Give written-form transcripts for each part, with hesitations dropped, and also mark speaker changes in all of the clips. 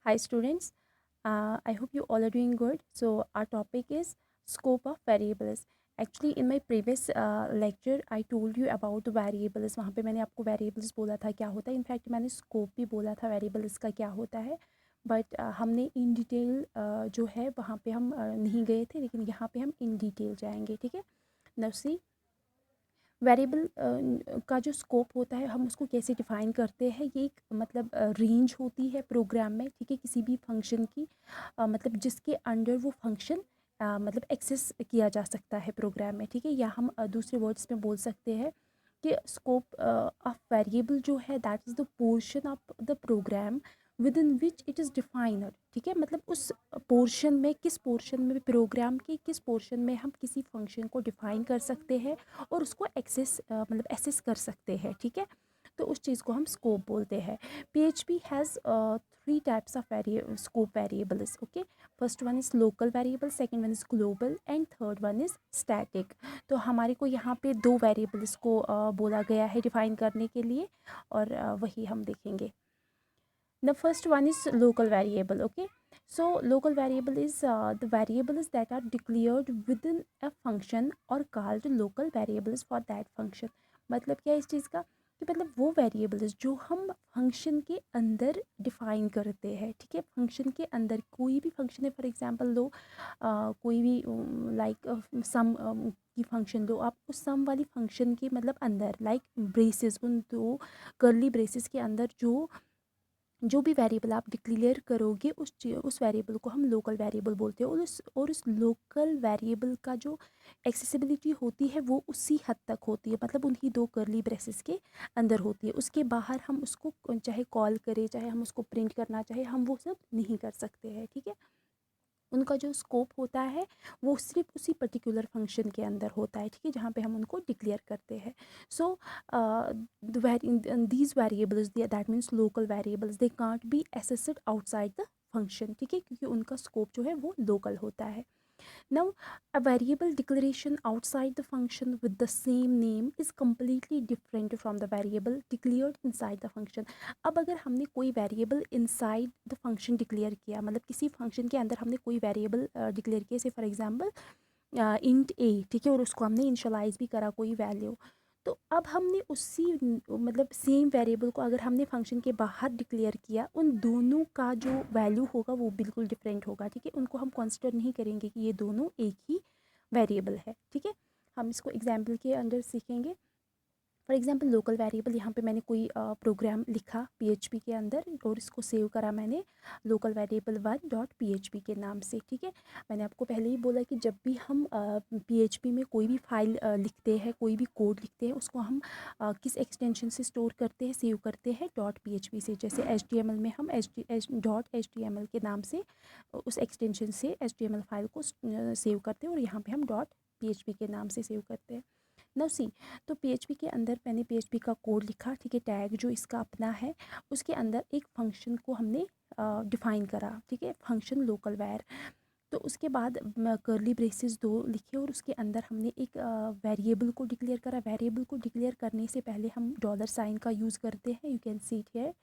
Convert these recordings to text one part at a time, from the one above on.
Speaker 1: Hi students, I hope you all are doing good. So our topic is scope of variables. Actually in my previous lecture I told you about the variables. वहाँ पे मैंने आपको variables बोला था क्या होता है. In fact मैंने scope भी बोला था variables का क्या होता है. बट हमने इन डिटेल जो है वहाँ पे हम नहीं गए थे, लेकिन यहाँ पे हम इन डिटेल जाएंगे. ठीक है. नाउ सी वेरिएबल का जो स्कोप होता है हम उसको कैसे डिफ़ाइन करते हैं. ये एक मतलब रेंज होती है प्रोग्राम में. ठीक है. किसी भी फंक्शन की मतलब जिसके अंडर वो फंक्शन मतलब एक्सेस किया जा सकता है प्रोग्राम में. ठीक है. या हम दूसरे वर्ड्स में बोल सकते हैं कि स्कोप ऑफ वेरिएबल जो है that is the portion of the program within which it is defined. ठीक है. मतलब उस पोर्शन में, किस पोर्शन में, प्रोग्राम के किस पोर्शन में हम किसी फंक्शन को डिफाइन कर सकते हैं और उसको एक्सेस मतलब एसेस कर सकते हैं. ठीक है. तो उस चीज़ को हम स्कोप बोलते हैं. PHP has three types of scope variables. Okay. First one is local variable, second one is global and third one is static. तो हमारे को यहाँ पे दो वेरिएबल्स को बोला गया है डिफाइन करने के लिए, और वही हम देखेंगे. The first one is local variable. Okay, so local variable is the variables that are declared within a function or called local variables for that function. मतलब क्या है इस चीज़ का कि मतलब वो वेरिएबल्स जो हम फंक्शन के अंदर डिफाइन करते हैं. ठीक है. फंक्शन के अंदर कोई भी फंक्शन है, फॉर एग्जांपल लो कोई भी लाइक सम की फंक्शन लो आप. उस सम वाली फंक्शन के मतलब अंदर लाइक ब्रेसेस, उन दो कर्ली ब्रेसेस के अंदर जो भी वेरिएबल आप डिक्लेयर करोगे उस वेरिएबल को हम लोकल वेरिएबल बोलते हैं. और उस लोकल वेरिएबल का जो एक्सेसिबिलिटी होती है वो उसी हद तक होती है, मतलब उन्हीं दो कर्ली ब्रेसेस के अंदर होती है. उसके बाहर हम उसको चाहे कॉल करें, चाहे हम उसको प्रिंट करना चाहे, हम वो सब नहीं कर सकते हैं. ठीक है. उनका जो स्कोप होता है वो सिर्फ उसी पर्टिकुलर फंक्शन के अंदर होता है. ठीक है. जहाँ पे हम उनको डिक्लेयर करते हैं. So these variables that means local variables they can't be assessed outside the function. ठीक है. क्योंकि उनका स्कोप जो है वो लोकल होता है. Now, a variable declaration outside the function with the same name is completely different from the variable declared inside the function. अब अगर हमने कोई variable inside the function declare किया, मतलब किसी फंक्शन के अंदर हमने कोई वेरिएबल डिक्लेयर किया, जैसे फॉर एग्जांपल इंट ए. ठीक है. और उसको हमने इनिशियलाइज भी करा कोई वैल्यू. तो अब हमने उसी मतलब सेम वेरिएबल को अगर हमने फंक्शन के बाहर डिक्लेयर किया, उन दोनों का जो वैल्यू होगा वो बिल्कुल डिफरेंट होगा. ठीक है. उनको हम कंसिडर नहीं करेंगे कि ये दोनों एक ही वेरिएबल है. ठीक है. हम इसको एग्जाम्पल के अंदर सीखेंगे. फॉर एग्जाम्पल लोकल वेरिएबल, यहाँ पे मैंने कोई प्रोग्राम लिखा PHP के अंदर और इसको सेव करा मैंने लोकल वेरिएबल 1.php के नाम से. ठीक है. मैंने आपको पहले ही बोला कि जब भी हम PHP में कोई भी फाइल लिखते हैं, कोई भी कोड लिखते हैं, उसको हम किस एक्सटेंशन से स्टोर करते हैं, सेव करते हैं .php से. जैसे HTML में हम .html के नाम से उस एक्सटेंशन से HTML फाइल को सेव करते हैं, और यहाँ पे हम .php के नाम से सेव करते हैं. नाउ सी, तो PHP के अंदर मैंने PHP का कोड लिखा. ठीक है. टैग जो इसका अपना है, उसके अंदर एक फंक्शन को हमने डिफाइन करा. ठीक है. फंक्शन लोकल वैर. तो उसके बाद कर्ली ब्रेसेस दो लिखे और उसके अंदर हमने एक वेरिएबल को डिक्लेयर करा. वेरिएबल को डिक्लेयर करने से पहले हम डॉलर साइन का यूज़ करते हैं. You can see it here.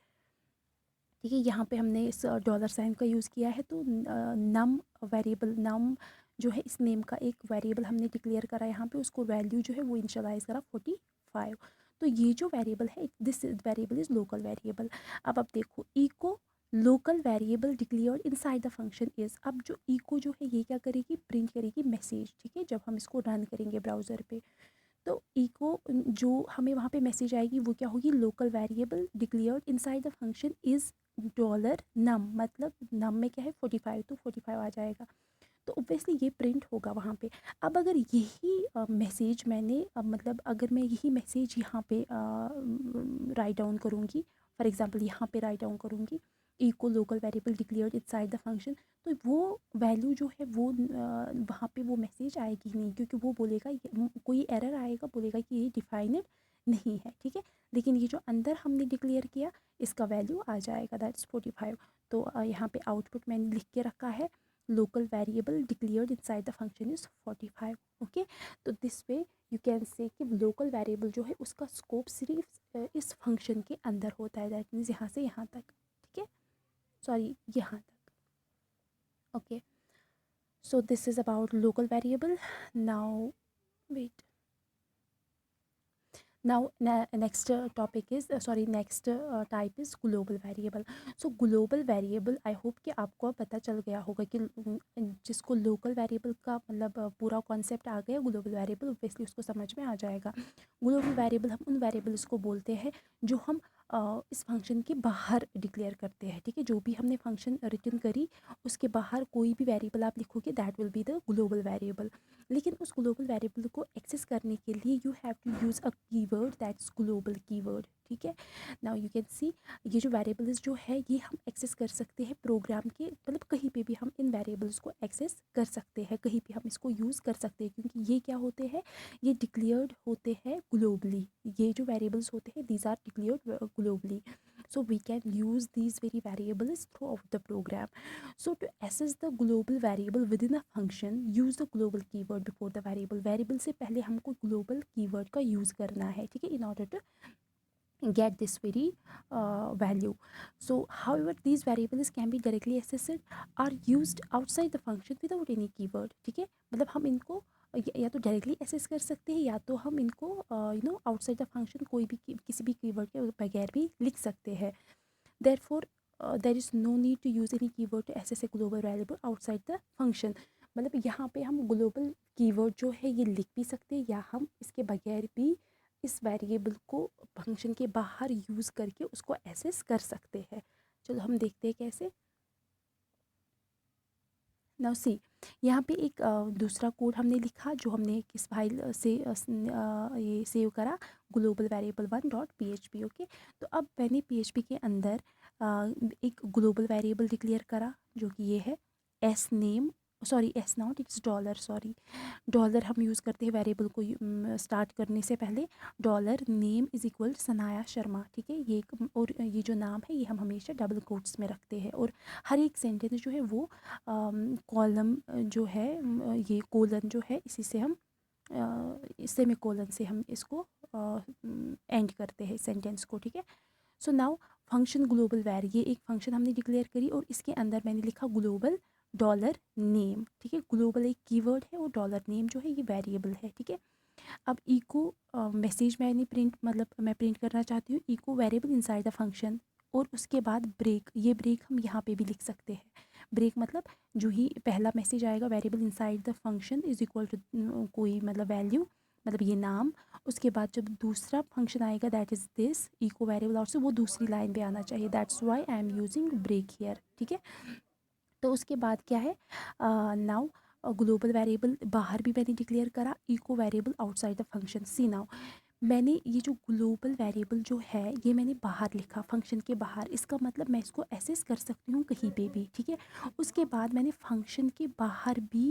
Speaker 1: ठीक है. यहाँ पे हमने इस डॉलर साइन का यूज़ किया है. तो नम वेरिएबल, नम जो है इस नेम का एक वेरिएबल हमने डिक्लेयर करा. यहाँ पे उसको वैल्यू जो है वो इनिशियलाइज करा 45. तो ये जो वेरिएबल है, this variable is local variable. अब आप देखो, eco local variable declared inside the function is. अब जो इको जो है ये क्या करेगी, प्रिंट करेगी मैसेज. ठीक है. जब हम इसको रन करेंगे ब्राउज़र पे, तो इको जो हमें वहाँ पे मैसेज आएगी वो क्या होगी, local variable declared inside the function is dollar num. मतलब नम में क्या है 45, तो 45 आ जाएगा. तो ऑब्वियसली ये प्रिंट होगा वहाँ पे. अब अगर यही मैसेज मैंने मतलब अगर मैं यही मैसेज यहाँ पे राइट डाउन करूँगी, फॉर एग्जांपल यहाँ पे राइट डाउन करूँगी echo local variable declared inside the function, तो वो वैल्यू जो है वो वहाँ पे वो मैसेज आएगी नहीं, क्योंकि वो बोलेगा कोई एरर आएगा, बोलेगा कि ये डिफाइनेड नहीं है. ठीक है. लेकिन ये जो अंदर हमने डिक्लेयर किया इसका वैल्यू आ जाएगा, दैट्स 45. तो यहाँ पे आउटपुट मैंने लिख के रखा है, local variable declared inside the function is 45. Okay. तो this way you can say कि लोकल वेरिएबल जो है उसका स्कोप सिर्फ इस फंक्शन के अंदर होता है. दैट मीन्स यहाँ से यहाँ तक. ठीक है. सॉरी यहाँ तक. Okay, so this is about local variable. Now wait, now next topic is next type is global variable. So global variable, I hope कि आपको अब पता चल गया होगा कि जिसको local variable का मतलब पूरा कॉन्सेप्ट आ गया, ग्लोबल वेरिएबल ऑब्वियसली उसको समझ में आ जाएगा. ग्लोबल वेरिएबल हम उन वेरिएबल्स को बोलते हैं जो हम इस फंक्शन के बाहर डिक्लेयर करते हैं. ठीक है, जो भी हमने फंक्शन रिटर्न करी उसके बाहर कोई भी वेरिएबल आप लिखोगे that will be the global variable. लेकिन उस ग्लोबल वेरिएबल को एक्सेस करने के लिए you have to use a keyword that's global keyword. ठीक है, नाउ यू कैन सी ये जो वेरिएबल्स जो है ये हम एक्सेस कर सकते हैं प्रोग्राम के, मतलब कहीं पे भी हम इन वेरिएबल्स को एक्सेस कर सकते हैं, कहीं भी हम इसको यूज़ कर सकते हैं, क्योंकि ये क्या होते हैं, ये डिक्लेयर्ड होते हैं ग्लोबली. ये जो वेरिएबल्स होते हैं these are declared globally. So we can use these very variables throughout the program. So to access the global variable within a function, use the global keyword before the variable. Variable से पहले हमको global keyword का use करना है. ठीक है, in order to get this very value. So however these variables can be directly accessed are used outside the function without any keyword. ठीक है, मतलब हम इनको या तो डायरेक्टली एक्सेस कर सकते हैं या तो हम इनको आउटसाइड द फंक्शन कोई भी किसी भी कीवर्ड के बगैर भी लिख सकते हैं. Therefore there is no need to use any keyword to access a global variable outside the function. मतलब यहाँ पे हम ग्लोबल कीवर्ड जो है ये लिख भी सकते हैं या हम इसके बगैर भी इस वेरिएबल को फंक्शन के बाहर यूज़ करके उसको एक्सेस कर सकते हैं. चलो हम देखते हैं कैसे. नाउ सी, यहाँ पे एक दूसरा कोड हमने लिखा जो हमने किस फाइल से ये सेव करा, ग्लोबल वेरिएबल 1.php. ओके, तो अब मैंने php के अंदर एक ग्लोबल वेरिएबल डिक्लेयर करा जो कि ये है S name, sorry S not, it's dollar, sorry dollar हम यूज़ करते हैं वेरिएबल को स्टार्ट करने से पहले. Dollar name is equal Sanaya Sharma. ठीक है, ये और ये जो नाम है ये हम हमेशा डबल कोट्स में रखते हैं. और हर एक सेंटेंस जो है वो कॉलम जो है ये कोलन जो है इसी से हम सेमी कोलन से हम इसको एंड करते हैं सेंटेंस को. ठीक है, सो नाउ फंक्शन ग्लोबल वैर, ये एक फंक्शन हमने डिक्लेयर करी और इसके अंदर मैंने लिखा ग्लोबल डॉलर नेम. ठीक है, ग्लोबल एक कीवर्ड है और डॉलर नेम जो है ये वेरिएबल है. ठीक है, अब इको मैसेज मैंने प्रिंट मतलब मैं प्रिंट करना चाहती हूँ echo variable inside the function. और उसके बाद ब्रेक, ये ब्रेक हम यहाँ पे भी लिख सकते हैं. ब्रेक मतलब जो ही पहला मैसेज आएगा variable inside the function is equal to कोई मतलब वैल्यू, मतलब ये नाम. उसके बाद जब दूसरा फंक्शन आएगा that is this echo variable also, वो दूसरी लाइन पे आना चाहिए. That's why I am using break here. ठीक है, तो उसके बाद क्या है, नाउ ग्लोबल वेरिएबल बाहर भी मैंने डिक्लेयर करा, echo variable outside the function. See now मैंने ये जो ग्लोबल वेरिएबल जो है ये मैंने बाहर लिखा फंक्शन के बाहर, इसका मतलब मैं इसको एक्सेस कर सकती हूँ कहीं पे भी. ठीक है, उसके बाद मैंने फंक्शन के बाहर भी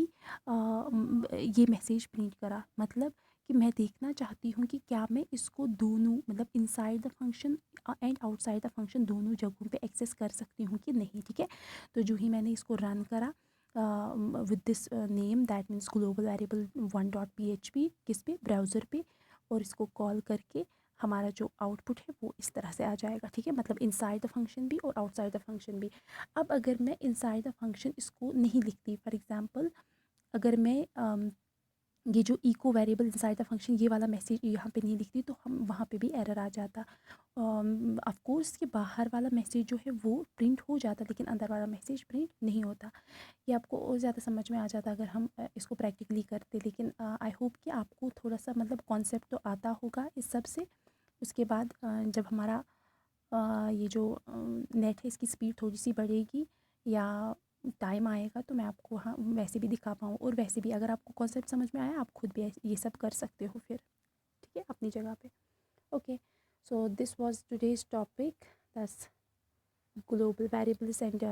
Speaker 1: ये मैसेज प्रिंट करा, मतलब कि मैं देखना चाहती हूँ कि क्या मैं इसको दोनों मतलब inside the function and outside the function दोनों जगहों पे एक्सेस कर सकती हूँ कि नहीं. ठीक है, तो जो ही मैंने इसको रन करा with this name that means global variable 1.php किस पे, ब्राउज़र पे, और इसको कॉल करके हमारा जो आउटपुट है वो इस तरह से आ जाएगा. ठीक है, मतलब इनसाइड द फंक्शन भी और आउटसाइड द फंक्शन भी. अब अगर मैं इनसाइड द फंक्शन इसको नहीं लिखती, फॉर एग्जांपल अगर मैं ये जो echo variable inside the function ये वाला मैसेज यहाँ पे नहीं लिखती तो हम वहाँ पे भी एरर आ जाता. ऑफ कोर्स के बाहर वाला मैसेज जो है वो प्रिंट हो जाता लेकिन अंदर वाला मैसेज प्रिंट नहीं होता. ये आपको और ज़्यादा समझ में आ जाता अगर हम इसको प्रैक्टिकली करते. लेकिन आई होप कि आपको थोड़ा सा मतलब कॉन्सेप्ट तो आता होगा इस सब से. उसके बाद जब हमारा ये जो नेट है इसकी स्पीड थोड़ी सी बढ़ेगी या टाइम आएगा तो मैं आपको हाँ वैसे भी दिखा पाऊँ, और वैसे भी अगर आपको कॉन्सेप्ट समझ में आया आप खुद भी ये सब कर सकते हो फिर. ठीक है, अपनी जगह पे. Okay, so this was today's topic, that's global variables and